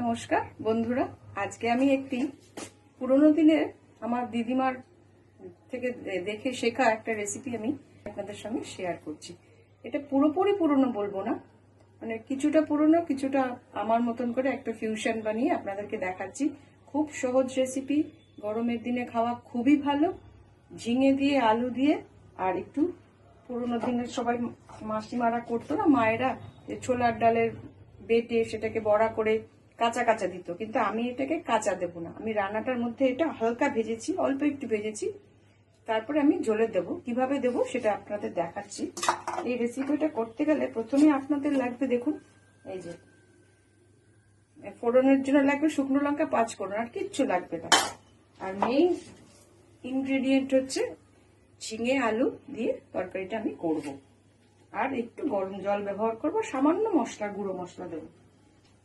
নমস্কার বন্ধুরা, আজকে আমি একটি পুরনো দিনের আমার দিদিমার থেকে দেখে শেখা একটা রেসিপি আমি আপনাদের সঙ্গে শেয়ার করছি। এটা পুরোপুরি পুরনো বলবো না, মানে কিছুটা পুরনো কিছুটা আমার মতন করে একটা ফিউশন বানিয়ে আপনাদেরকে দেখাচ্ছি। খুব সহজ রেসিপি, গরমের দিনে খাওয়া খুবই ভালো। ঝিঙে দিয়ে আলু দিয়ে আর একটু পুরোনো দিনের সবাই মাসিমারা করতো না, মায়েরা ছোলার ডালের বেটে সেটাকে বড়া করে কাঁচা কাঁচা দিত, কিন্তু আমি এটাকে কাঁচা দেব না। আমি রান্নাটার মধ্যে এটা হালকা ভেজেছি, অল্প একটু ভেজেছি, তারপরে আমি ঝোলে দেবো। কিভাবে দেব সেটা আপনাদের দেখাচ্ছি। এই রেসিপিটা করতে গেলে প্রথমে আপনাদের লাগবে, দেখুন এই যে ফোড়নের জন্য লাগবে শুকনো লঙ্কা 5 ফোড়ন, আর কিচ্ছু লাগবে না। আর মেইন ইনগ্রেডিয়েন্ট হচ্ছে ঝিঙে আলু দিয়ে তরকারিটা আমি করব। আর একটু গরম জল ব্যবহার করব, সামান্য মশলা, গুঁড়ো মশলা দেবো।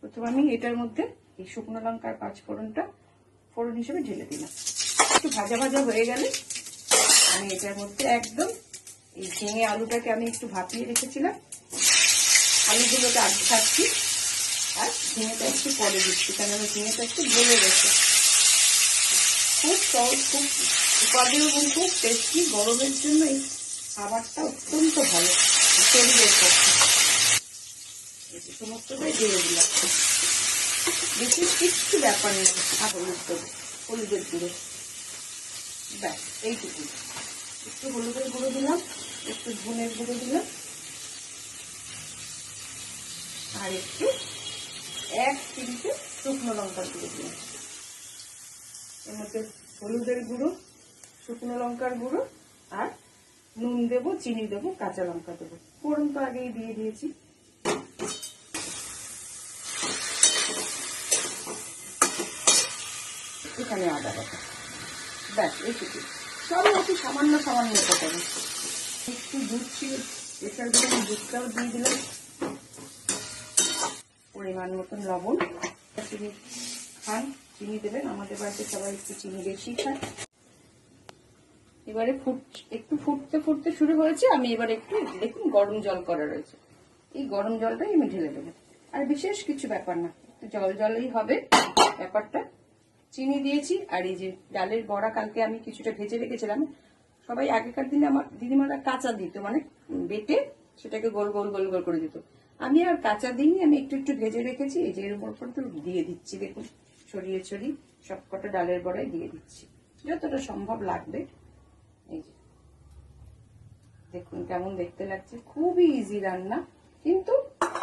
প্রথমে আমি এটার মধ্যে এই শুকনো লঙ্কার 5 ফোড়নটা ফোড়ন হিসেবে ঢেলে দিলাম। একটু ভাজা ভাজা হয়ে গেলে আমি এটার মধ্যে একদম এই ঝিঙে আলুটাকে আমি একটু ভাপিয়ে রেখেছিলাম, আলুগুলোকে আগে খাচ্ছি আর ঝিঙেটা একটু পরে দিচ্ছি, কারণ ঝিঙেটা একটু গলে গেছে। খুব সহজ, খুব উপাদেয় এবং খুব টেস্টি। গরমের জন্য এই খাবারটা অত্যন্ত ভালো শরীরের পক্ষে। সমস্তটাই দিয়ে দিলাম, বিশেষ কিচ্ছু ব্যাপার নেই। হলুদের গুঁড়ো, ব্যাস এইটুকু। একটু হলুদের গুঁড়ো দিলাম, একটু ধনের গুঁড়ো দিলাম, আর একটু 1 চিমটে শুকনো লঙ্কার গুঁড়ো দিলাম। এর মধ্যে হলুদের গুঁড়ো, শুকনো লঙ্কার গুঁড়ো আর নুন দেবো, চিনি দেবো, কাঁচা লঙ্কা দেবো। ফোড়ন তো আগেই দিয়ে দিয়েছি। এখানে আদা বাটা, ব্যাস এইটুকু। সব একটু সামান্য সামান্য উপকরণ। একটু দুধ ছিল, প্রেসার দিয়ে দুধটাও দিয়ে দিলাম, পরিমাণ মতন লবণ। চিনি খান, চিনি দেবেন, আমাদের বাড়িতে সবাই একটু চিনি বেশি খায়। এবারে একটু ফুটতে ফুটতে শুরু হয়েছে। আমি এবার একটু দেখুন গরম জল করা রয়েছে, এই গরম জলটাই আমি ঢেলে দেবো। আর বিশেষ কিছু ব্যাপার না, একটু জল জলই হবে ব্যাপারটা। চিনি দিয়েছি, আর এই যে ডালের বড়া কালকে আমি কিছুটা ভেজে রেখেছিলাম। সবাই আগেকার দিনে আমার দিদিমারা কাঁচা দিত, মানে বেটে সেটাকে গোল গোল গোল গোল করে দিত। আমি আর কাঁচা দিইনি, আমি একটু একটু ভেজে রেখেছি। এই যে এর উপর তো দিয়ে দিচ্ছি, দেখুন ছড়িয়ে ছড়িয়ে সবকটা ডালের বড়াই দিয়ে দিচ্ছি, যতটা সম্ভব লাগবে। এই যে দেখুন কেমন দেখতে লাগছে, খুবই ইজি রান্না, কিন্তু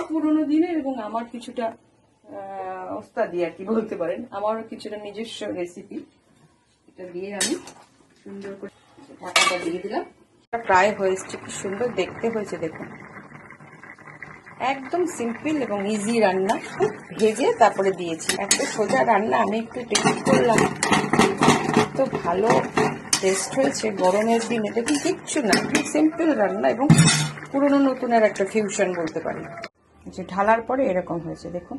পুরোনো দিনের এবং আমার কিছুটা ওস্তাদি আর কি বলতে পারেন, আমারও কিছুটা নিজস্ব রেসিপি। এটা দিয়ে আমি সুন্দর করে ঢাকাটা দিয়ে দিলাম। প্রায় হয়েছে, কি সুন্দর দেখতে হয়েছে দেখুন। একদম সিম্পল এবং ইজি রান্না, ভেজে তারপরে দিয়েছি। একটা সোজা রান্না আমি একটু টেস্ট করলাম, তো ভালো টেস্ট হয়েছে গরমের দিনে। দেখুন কিচ্ছু না, সিম্পল রান্না এবং পুরনো নতুনের একটা ফিউশন বলতে পারি। যে ঢালার পরে এরকম হয়েছে দেখুন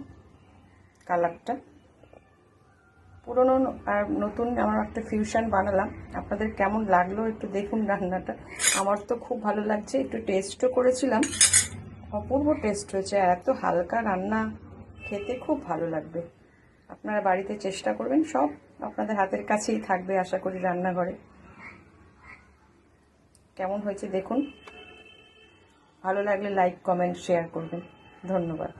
কালারটা। পুরনো আর নতুন আমার একটা ফিউশন বানালাম। আপনাদের কেমন লাগলো একটু দেখুন রান্নাটা। আমার তো খুব ভালো লাগছে, একটু টেস্টও করেছিলাম, অপূর্ব টেস্ট হয়েছে। এত হালকা রান্না, খেতে খুব ভালো লাগবে। আপনারা বাড়িতে চেষ্টা করবেন, সব আপনাদের হাতের কাছেই থাকবে আশা করি রান্নাঘরে। কেমন হয়েছে দেখুন, ভালো লাগলে লাইক, কমেন্ট, শেয়ার করবেন। ধন্যবাদ।